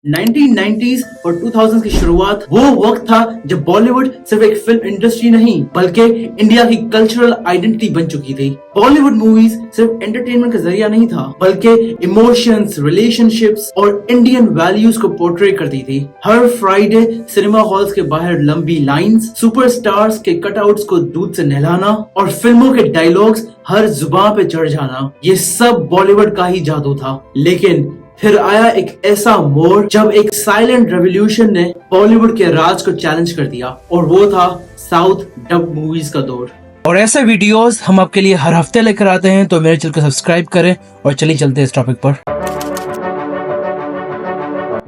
1990s और 2000s की शुरुआत वो वक्त था जब बॉलीवुड सिर्फ एक फिल्म इंडस्ट्री नहीं बल्कि इंडिया की कल्चरल आइडेंटिटी बन चुकी थी। बॉलीवुड मूवीज सिर्फ एंटरटेनमेंट का जरिया नहीं था बल्कि इमोशंस, रिलेशनशिप्स और इंडियन वैल्यूज को पोर्ट्रे करती थी। हर फ्राइडे सिनेमा हॉल्स के बाहर लंबी लाइंस, सुपरस्टार्स के कटआउट्स को दूध से नहलाना और फिल्मों के डायलॉग्स हर जुबान पे चढ़ जाना, ये सब बॉलीवुड का ही जादू था। लेकिन फिर आया एक ऐसा मोड़ जब एक साइलेंट रेवोल्यूशन ने बॉलीवुड के राज को चैलेंज कर दिया और वो था साउथ डब मूवीज का दौर। और ऐसे वीडियोस हम आपके लिए हर हफ्ते लेकर आते हैं, तो मेरे चैनल को सब्सक्राइब करें और चलिए चलते हैं इस टॉपिक पर।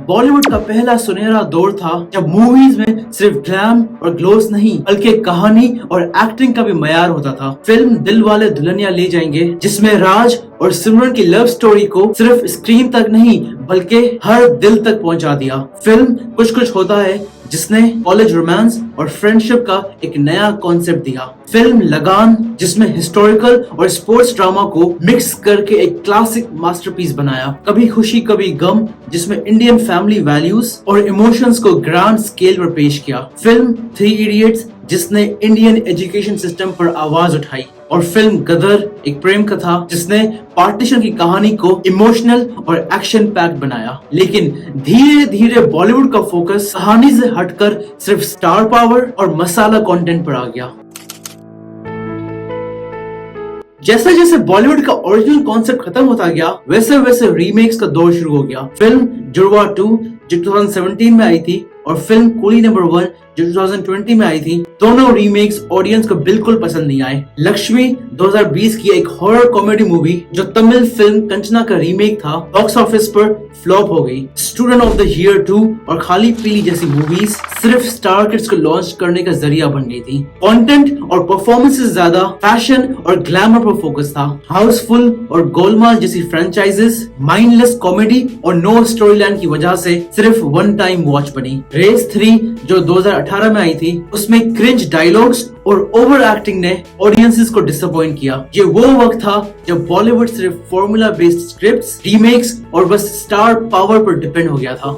बॉलीवुड का पहला सुनहरा दौर था जब मूवीज में सिर्फ ग्लैम और ग्लोस नहीं बल्कि कहानी और एक्टिंग का भी मयार होता था। फिल्म दिल वाले दुल्हनिया ले जाएंगे, जिसमें राज और सिमरन की लव स्टोरी को सिर्फ स्क्रीन तक नहीं बल्कि हर दिल तक पहुंचा दिया। फिल्म कुछ कुछ होता है जिसने कॉलेज रोमांस और फ्रेंडशिप का एक नया कॉन्सेप्ट दिया। फिल्म लगान, जिसमें हिस्टोरिकल और स्पोर्ट्स ड्रामा को मिक्स करके एक क्लासिक मास्टरपीस बनाया। कभी खुशी कभी गम, जिसमें इंडियन फैमिली वैल्यूज और इमोशंस को ग्रैंड स्केल पर पेश किया। फिल्म थ्री इडियट्स, जिसने इंडियन एजुकेशन सिस्टम पर आवाज उठाई। और फिल्म गदर, एक प्रेम कथा जिसने पार्टीशन की कहानी को इमोशनल और एक्शन पैक्ड बनाया। लेकिन धीरे धीरे बॉलीवुड का फोकस कहानी से हटकर सिर्फ स्टार पावर और मसाला कंटेंट पर आ गया। जैसे जैसे बॉलीवुड का ओरिजिनल कॉन्सेप्ट खत्म होता गया, वैसे वैसे रीमेक्स का दौर शुरू हो गया। फिल्म जुड़वा 2 जो 2017 में आई थी और फिल्म कूली नंबर 1 जो 2020 में आई थी, दोनों रीमेक्स ऑडियंस को बिल्कुल पसंद नहीं आए। लक्ष्मी 2020 की एक हॉरर कॉमेडी मूवी जो तमिल फिल्म कंचना का रीमेक था, बॉक्स ऑफिस पर फ्लॉप हो गई। स्टूडेंट ऑफ द ईयर 2 और खाली पीली जैसी मूवीज सिर्फ स्टार किड्स को लॉन्च करने का जरिया बन गई थी। कंटेंट और परफॉर्मेंस से ज्यादा फैशन और ग्लैमर पर फोकस था। हाउसफुल और गोलमाल जैसी फ्रेंचाइजेस माइंडलेस कॉमेडी और नो स्टोरी लाइन की वजह से सिर्फ वन टाइम वॉच बनी। रेस 3 जो 2018 में आई थी, उसमें क्रिंज डायलॉग्स और ओवर एक्टिंग ने ऑडियंसेस को डिसअपॉइंट किया। ये वो वक्त था जब बॉलीवुड सिर्फ फॉर्मूला बेस्ड स्क्रिप्ट्स, रीमेक्स और बस स्टार पावर पर डिपेंड हो गया था।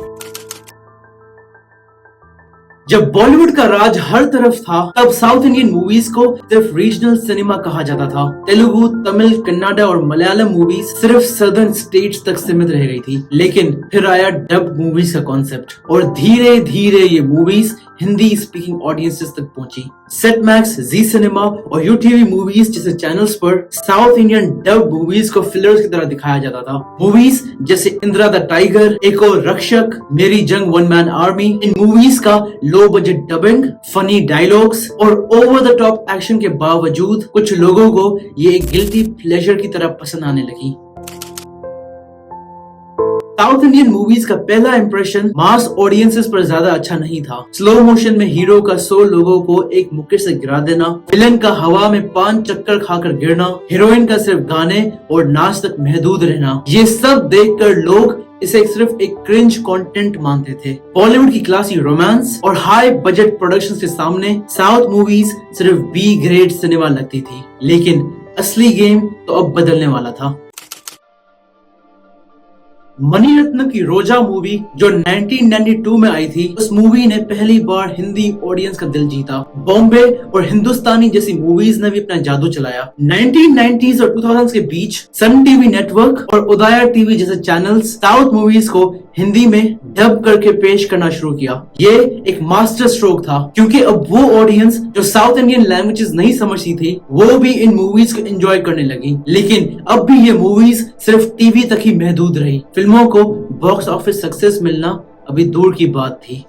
जब बॉलीवुड का राज हर तरफ था, तब साउथ इंडियन मूवीज को सिर्फ रीजनल सिनेमा कहा जाता था। तेलुगु, तमिल, कन्नड़ा और मलयालम मूवीज सिर्फ सदर्न स्टेट्स तक सीमित रह गई थी। लेकिन फिर आया डब मूवीज का कॉन्सेप्ट और धीरे धीरे ये मूवीज हिंदी स्पीकिंग ऑडियंसेस तक पहुंची। सेट मैक्स, जी सिनेमा और यूटीवी मूवीज जैसे चैनल्स पर साउथ इंडियन डब मूवीज को फिलर्स की तरह दिखाया जाता था। मूवीज जैसे इंदिरा द टाइगर, एक और रक्षक, मेरी जंग, वन मैन आर्मी, इन मूवीज का low budget dubbing, funny dialogues और ओवर द टॉप एक्शन के बावजूद कुछ लोगों को ये एक गिल्टी प्लेजर की तरह पसंद आने लगी। साउथ इंडियन मूवीज का पहला इंप्रेशन मास ऑडियंसेस पर ज्यादा अच्छा नहीं था। स्लो मोशन में हीरो का 100 लोगों को एक मुक्के से गिरा देना, विलन का हवा में 5 चक्कर खाकर गिरना, हीरोइन का सिर्फ गाने और नाच तक महदूद रहना, ये सब देखकर लोग इसे सिर्फ एक क्रिंज कंटेंट मानते थे। बॉलीवुड की क्लासी रोमांस और हाई बजट प्रोडक्शंस के सामने साउथ मूवीज सिर्फ बी ग्रेड सिनेमा लगती थी। लेकिन असली गेम तो अब बदलने वाला था। मणिरत्न की रोजा मूवी जो 1992 में आई थी, उस मूवी ने पहली बार हिंदी ऑडियंस का दिल जीता। बॉम्बे और हिंदुस्तानी जैसी मूवीज ने भी अपना जादू चलाया। 1990s और 2000s के बीच सन टीवी नेटवर्क और उदया टीवी जैसे चैनल्स साउथ मूवीज को हिंदी में डब करके पेश करना शुरू किया। ये एक मास्टर स्ट्रोक था, क्योंकि अब वो ऑडियंस जो साउथ इंडियन लैंग्वेजेस नहीं समझती थी, वो भी इन मूवीज को एंजॉय करने लगी। लेकिन अब भी ये मूवीज सिर्फ टीवी तक ही महदूद रही। फिल्मों को बॉक्स ऑफिस सक्सेस मिलना अभी दूर की बात थी।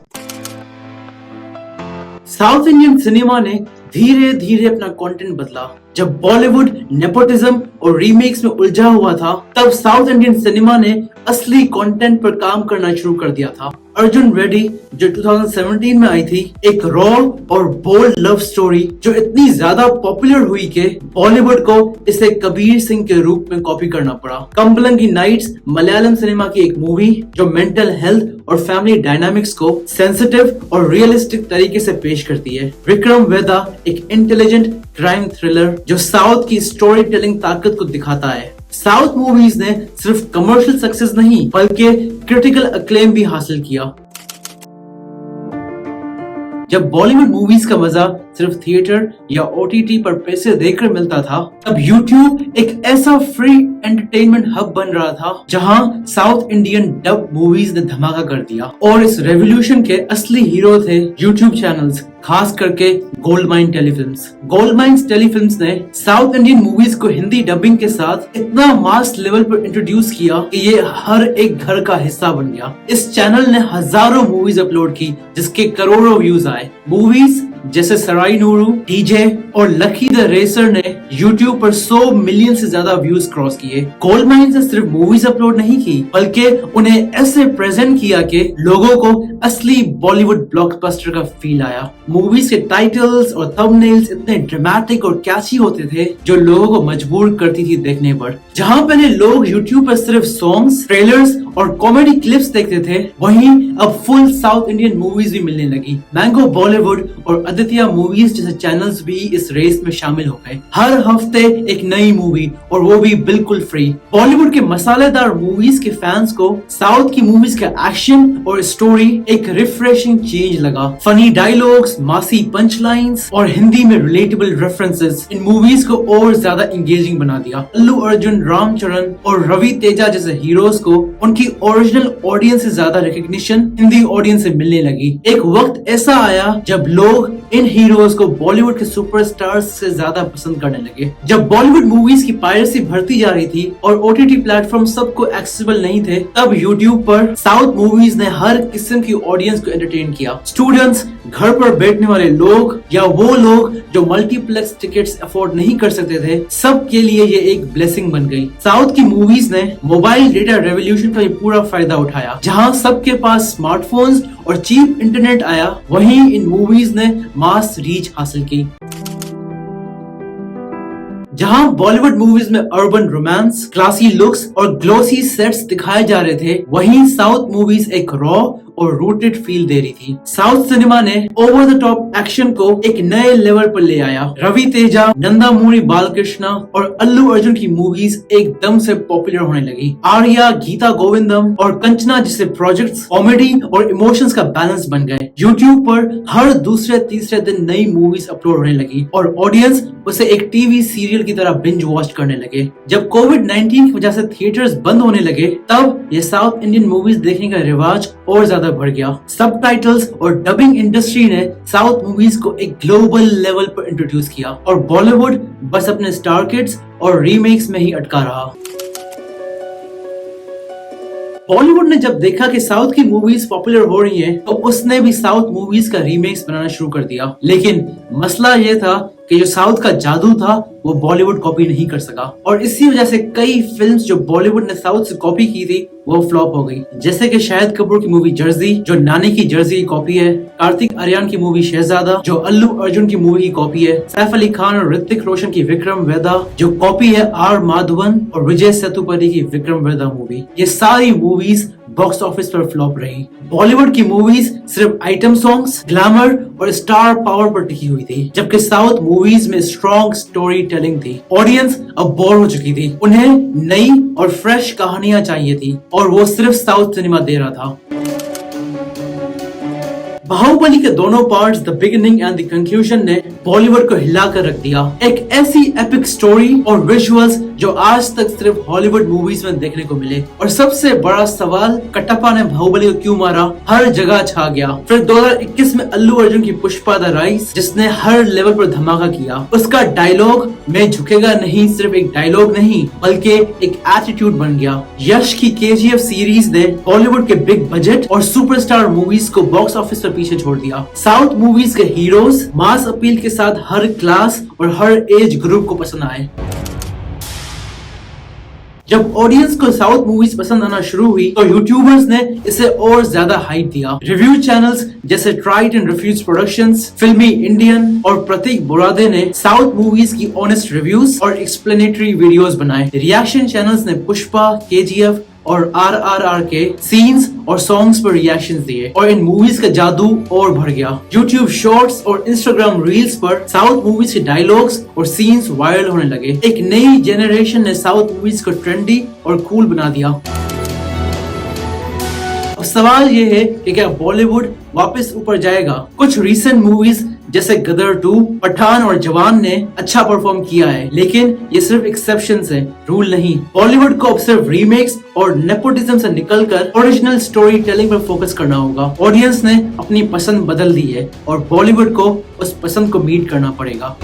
साउथ इंडियन सिनेमा ने धीरे धीरे अपना कंटेंट बदला। जब बॉलीवुड नेपोटिज्म और रीमेक्स में उलझा हुआ था, तब साउथ इंडियन सिनेमा ने असली कंटेंट पर काम करना शुरू कर दिया था। अर्जुन रेड्डी जो 2017 में आई थी, एक रॉ और बोल्ड लव स्टोरी जो इतनी ज्यादा पॉपुलर हुई कि बॉलीवुड को इसे कबीर सिंह के रूप में कॉपी करना पड़ा। कम्बलंगी नाइट्स मलयालम सिनेमा की एक मूवी जो मेंटल हेल्थ और फैमिली डायनामिक्स को सेंसिटिव और रियलिस्टिक तरीके से पेश करती है। विक्रम वेदा एक इंटेलिजेंट क्राइम थ्रिलर जो साउथ की स्टोरी टेलिंग ताकत को दिखाता है। साउथ मूवीज ने सिर्फ कमर्शियल सक्सेस नहीं बल्कि क्रिटिकल अक्लेम भी हासिल किया। जब बॉलीवुड मूवीज का मजा सिर्फ थिएटर या ओटीटी पर पैसे देकर मिलता था, तब यूट्यूब एक ऐसा फ्री एंटरटेनमेंट हब बन रहा था जहां साउथ इंडियन डब मूवीज ने धमाका कर दिया। और इस रेवोल्यूशन के असली हीरो थे यूट्यूब चैनल्स, खास करके गोल्डमाइन टेलीफिल्म्स। गोल्डमाइन टेलीफिल्म्स ने साउथ इंडियन मूवीज को हिंदी डबिंग के साथ इतना मास लेवल पर इंट्रोड्यूस किया कि ये हर एक घर का हिस्सा बन गया। इस चैनल ने हजारों मूवीज अपलोड की जिसके करोड़ों व्यूज आए। मूवीज जैसे सराय नूरू, डीजे और लकी द रेसर ने YouTube पर 100 मिलियन से ज्यादा व्यूज क्रॉस किए। गोल्डमाइन ने सिर्फ मूवीज अपलोड नहीं की बल्कि उन्हें ऐसे प्रेजेंट किया कि लोगों को असली बॉलीवुड ब्लॉकबस्टर का फील आया। मूवीज के टाइटल्स और थंबनेल्स इतने ड्रामेटिक और कैची होते थे जो लोगों को मजबूर करती थी देखने पर। जहां पहले लोग YouTube पर सिर्फ सॉन्ग्स, ट्रेलर्स और कॉमेडी क्लिप्स देखते थे, वहीं अब फुल साउथ इंडियन मूवीज भी मिलने लगी। मैंगो बॉलीवुड और आदित्य मूवीज जैसे चैनल्स भी इस रेस में शामिल हो गए। हर हफ्ते एक नई मूवी और वो भी बिल्कुल फ्री। बॉलीवुड के मसालेदार मूवीज के फैंस को साउथ की मूवीज का एक्शन और स्टोरी एक रिफ्रेशिंग चेंज लगा। फनी डायलॉग्स, मासी पंच लाइन्स और हिंदी में रिलेटेबल रेफरेंसेस इन मूवीज को और ज्यादा एंगेजिंग बना दिया। अल्लू अर्जुन, रामचरण और रवि तेजा जैसे हीरोज को उनकी ओरिजिनल ऑडियंस से ज्यादा रिकग्निशन हिंदी ऑडियंस से मिलने लगी। एक वक्त ऐसा आया जब लोग इन हीरोज को बॉलीवुड के सुपरस्टार्स से ज्यादा पसंद करने लगे। जब बॉलीवुड मूवीज की पायरेसी बढ़ती जा रही थी और ओटीटी प्लेटफॉर्म सबको एक्सेसिबल नहीं थे, तब यूट्यूब पर साउथ मूवीज ने हर किस्म की ऑडियंस को एंटरटेन किया। स्टूडेंट्स, घर पर बैठने वाले लोग या वो लोग जो मल्टीप्लेक्स टिकट्स अफोर्ड नहीं कर सकते थे, सब के लिए ये एक ब्लेसिंग बन गई। साउथ की मूवीज ने मोबाइल डेटा रेवोल्यूशन का पूरा फायदा उठाया। जहां सबके पास स्मार्टफोन्स और चीप इंटरनेट आया, वहीं इन मूवीज ने मास रीच हासिल की। जहां बॉलीवुड मूवीज में अर्बन रोमांस, क्लासी लुक्स और ग्लोसी सेट्स दिखाए जा रहे थे, वहीं साउथ मूवीज एक रॉ और रूटेड फील दे रही थी। साउथ सिनेमा ने ओवर द टॉप एक्शन को एक नए लेवल पर ले आया। रवि तेजा, नंदामूरी बालकृष्ण और अल्लू अर्जुन की मूवीज एकदम से पॉपुलर होने लगी। आर्या, गीता गोविंदम और कंचना जैसे प्रोजेक्ट्स कॉमेडी और इमोशंस का बैलेंस बन गए। यूट्यूब पर हर दूसरे तीसरे दिन नई मूवीज अपलोड होने लगी और ऑडियंस उसे एक टीवी सीरियल की तरह बिंज वॉच करने लगे। जब कोविड-19 की वजह से थिएटर्स बंद होने लगे, तब ये साउथ इंडियन मूवीज देखने का रिवाज और ज्यादा बढ़ गया। सबटाइटल्स और डबिंग इंडस्ट्री ने साउथ मूवीज को एक ग्लोबल लेवल पर इंट्रोड्यूस किया और बॉलीवुड बस अपने स्टार किड्स और रीमेक्स में ही अटका रहा। बॉलीवुड ने जब देखा कि साउथ की मूवीज पॉपुलर हो रही हैं, तो उसने भी साउथ मूवीज का रीमेक्स बनाना शुरू कर दिया। लेकिन मसला यह था कि जो साउथ का जादू था वो बॉलीवुड कॉपी नहीं कर सका और इसी वजह से कई फिल्म्स जो बॉलीवुड ने साउथ से कॉपी की थी वो फ्लॉप हो गई। जैसे कि शाहिद कपूर की मूवी जर्सी जो नानी की जर्सी की कॉपी है, कार्तिक आर्यन की मूवी शहजादा जो अल्लू अर्जुन की मूवी की कॉपी है, सैफ अली खान और ऋतिक रोशन की विक्रम वेदा जो कॉपी है आर माधवन और विजय सेतुपति की विक्रम वेदा मूवी। ये सारी मूवीज बॉक्स ऑफिस पर फ्लॉप रही। बॉलीवुड की मूवीज सिर्फ आइटम सॉन्ग्स, ग्लैमर और स्टार पावर पर टिकी हुई थी, जबकि साउथ मूवीज में स्ट्रॉन्ग स्टोरी टेलिंग थी। ऑडियंस अब बोर हो चुकी थी, उन्हें नई और फ्रेश कहानियां चाहिए थी और वो सिर्फ साउथ सिनेमा दे रहा था। बाहुबली के दोनों parts, the beginning and the conclusion ने बॉलीवुड को हिलाकर रख दिया। एक ऐसी एपिक स्टोरी और विजुअल्स जो आज तक सिर्फ हॉलीवुड मूवीज में देखने को मिले। और सबसे बड़ा सवाल, कटप्पा ने बाहुबली को क्यों मारा, हर जगह छा गया। फिर 2021 में अल्लू अर्जुन की पुष्पा द राइज जिसने हर लेवल पर धमाका किया। उसका डायलॉग मैं झुकेगा नहीं सिर्फ एक डायलॉग नहीं बल्कि एक एटीट्यूड बन गया। यश की KGF सीरीज ने बॉलीवुड के बिग बजट और सुपरस्टार मूवीज को बॉक्स ऑफिस पर पीछे छोड़ दिया। साउथ मूवीज के हीरोज मास अपील के साथ हर क्लास और हर एज ग्रुप को पसंद आए। जब ऑडियंस को साउथ मूवीज पसंद आना शुरू हुई तो यूट्यूबर्स ने इसे और ज्यादा हाइप दिया। रिव्यू चैनल्स जैसे ट्राइड एंड रिफ्यूज प्रोडक्शंस, फिल्मी इंडियन और प्रतीक बुरादे ने साउथ मूवीज की ऑनेस्ट रिव्यूज और एक्सप्लेनेटरी वीडियोस बनाए। रिएक्शन चैनल्स ने पुष्पा, KGF और RRR के सीन्स और सॉन्ग्स पर रिएक्शंस दिए और इन मूवीज का जादू और बढ़ गया। YouTube शॉर्ट्स और Instagram रील्स पर साउथ मूवीज के डायलॉग्स और सीन्स वायरल होने लगे। एक नई जेनरेशन ने साउथ मूवीज को ट्रेंडी और कूल बना दिया। अब सवाल ये है कि क्या बॉलीवुड वापस ऊपर जाएगा? कुछ रीसेंट मूवीज जैसे गदर 2, पठान और जवान ने अच्छा परफॉर्म किया है, लेकिन ये सिर्फ एक्सेप्शंस है, रूल नहीं। बॉलीवुड को अब सिर्फ रीमेक्स और नेपोटिज्म से निकलकर ओरिजिनल स्टोरी टेलिंग पर फोकस करना होगा। ऑडियंस ने अपनी पसंद बदल दी है और बॉलीवुड को उस पसंद को मीट करना पड़ेगा।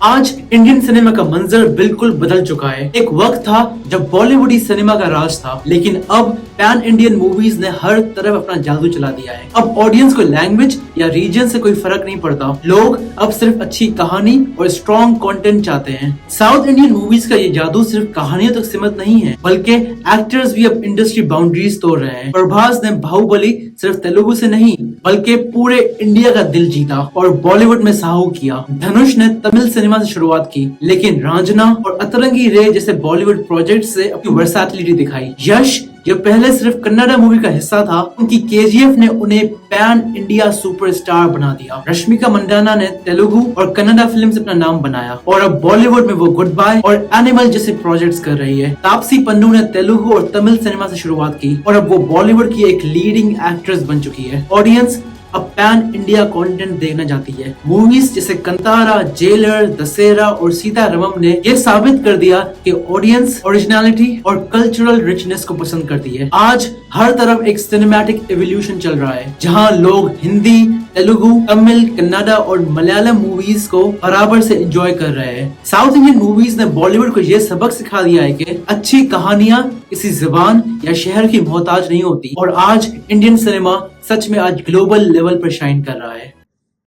आज इंडियन सिनेमा का मंजर बिल्कुल बदल चुका है। एक वक्त था जब बॉलीवुडी सिनेमा का राज था, लेकिन अब पैन इंडियन मूवीज ने हर तरफ अपना जादू चला दिया है। अब ऑडियंस को लैंग्वेज या रीजन से कोई फर्क नहीं पड़ता। लोग अब सिर्फ अच्छी कहानी और स्ट्रॉन्ग कंटेंट चाहते हैं। साउथ इंडियन मूवीज का ये जादू सिर्फ कहानियों तक सीमित नहीं है, बल्कि एक्टर्स भी अब इंडस्ट्री बाउंड्रीज तोड़ रहे हैं। प्रभास ने बाहुबली सिर्फ तेलुगु से नहीं बल्कि पूरे इंडिया का दिल जीता और बॉलीवुड में साहू किया। धनुष ने तमिल सिनेमा से शुरुआत की, लेकिन रांझना और अतरंगी रे जैसे बॉलीवुड प्रोजेक्ट से अपनी वर्सैटिलिटी दिखाई। यश जो पहले सिर्फ कन्नड़ा मूवी का हिस्सा था, उनकी KGF ने उन्हें पैन इंडिया सुपरस्टार बना दिया। रश्मिका मंदाना ने तेलुगु और कन्नड़ा फिल्म से अपना नाम बनाया और अब बॉलीवुड में वो गुड बाय और एनिमल जैसे प्रोजेक्ट्स कर रही है। तापसी पन्नू ने तेलुगु और तमिल सिनेमा से शुरुआत की और अब वो बॉलीवुड की एक लीडिंग एक्ट्रेस बन चुकी है। ऑडियंस अब पैन इंडिया कंटेंट देखना चाहती है। मूवीज जैसे कंतारा, जेलर, दशहरा और सीतारमम ने यह साबित कर दिया कि ऑडियंस ओरिजिनलिटी और कल्चरल रिचनेस को पसंद करती है। आज हर तरफ एक सिनेमैटिक एवोल्यूशन चल रहा है, जहां लोग हिंदी, तेलुगु, तमिल, कन्नड़ा और मलयालम मूवीज को बराबर से एंजॉय कर रहे हैं। साउथ इंडियन मूवीज ने बॉलीवुड को यह सबक सिखा दिया है कि अच्छी कहानियां किसी जुबान या शहर की मोहताज नहीं होती और आज इंडियन सिनेमा सच में आज ग्लोबल लेवल पर शाइन कर रहा है।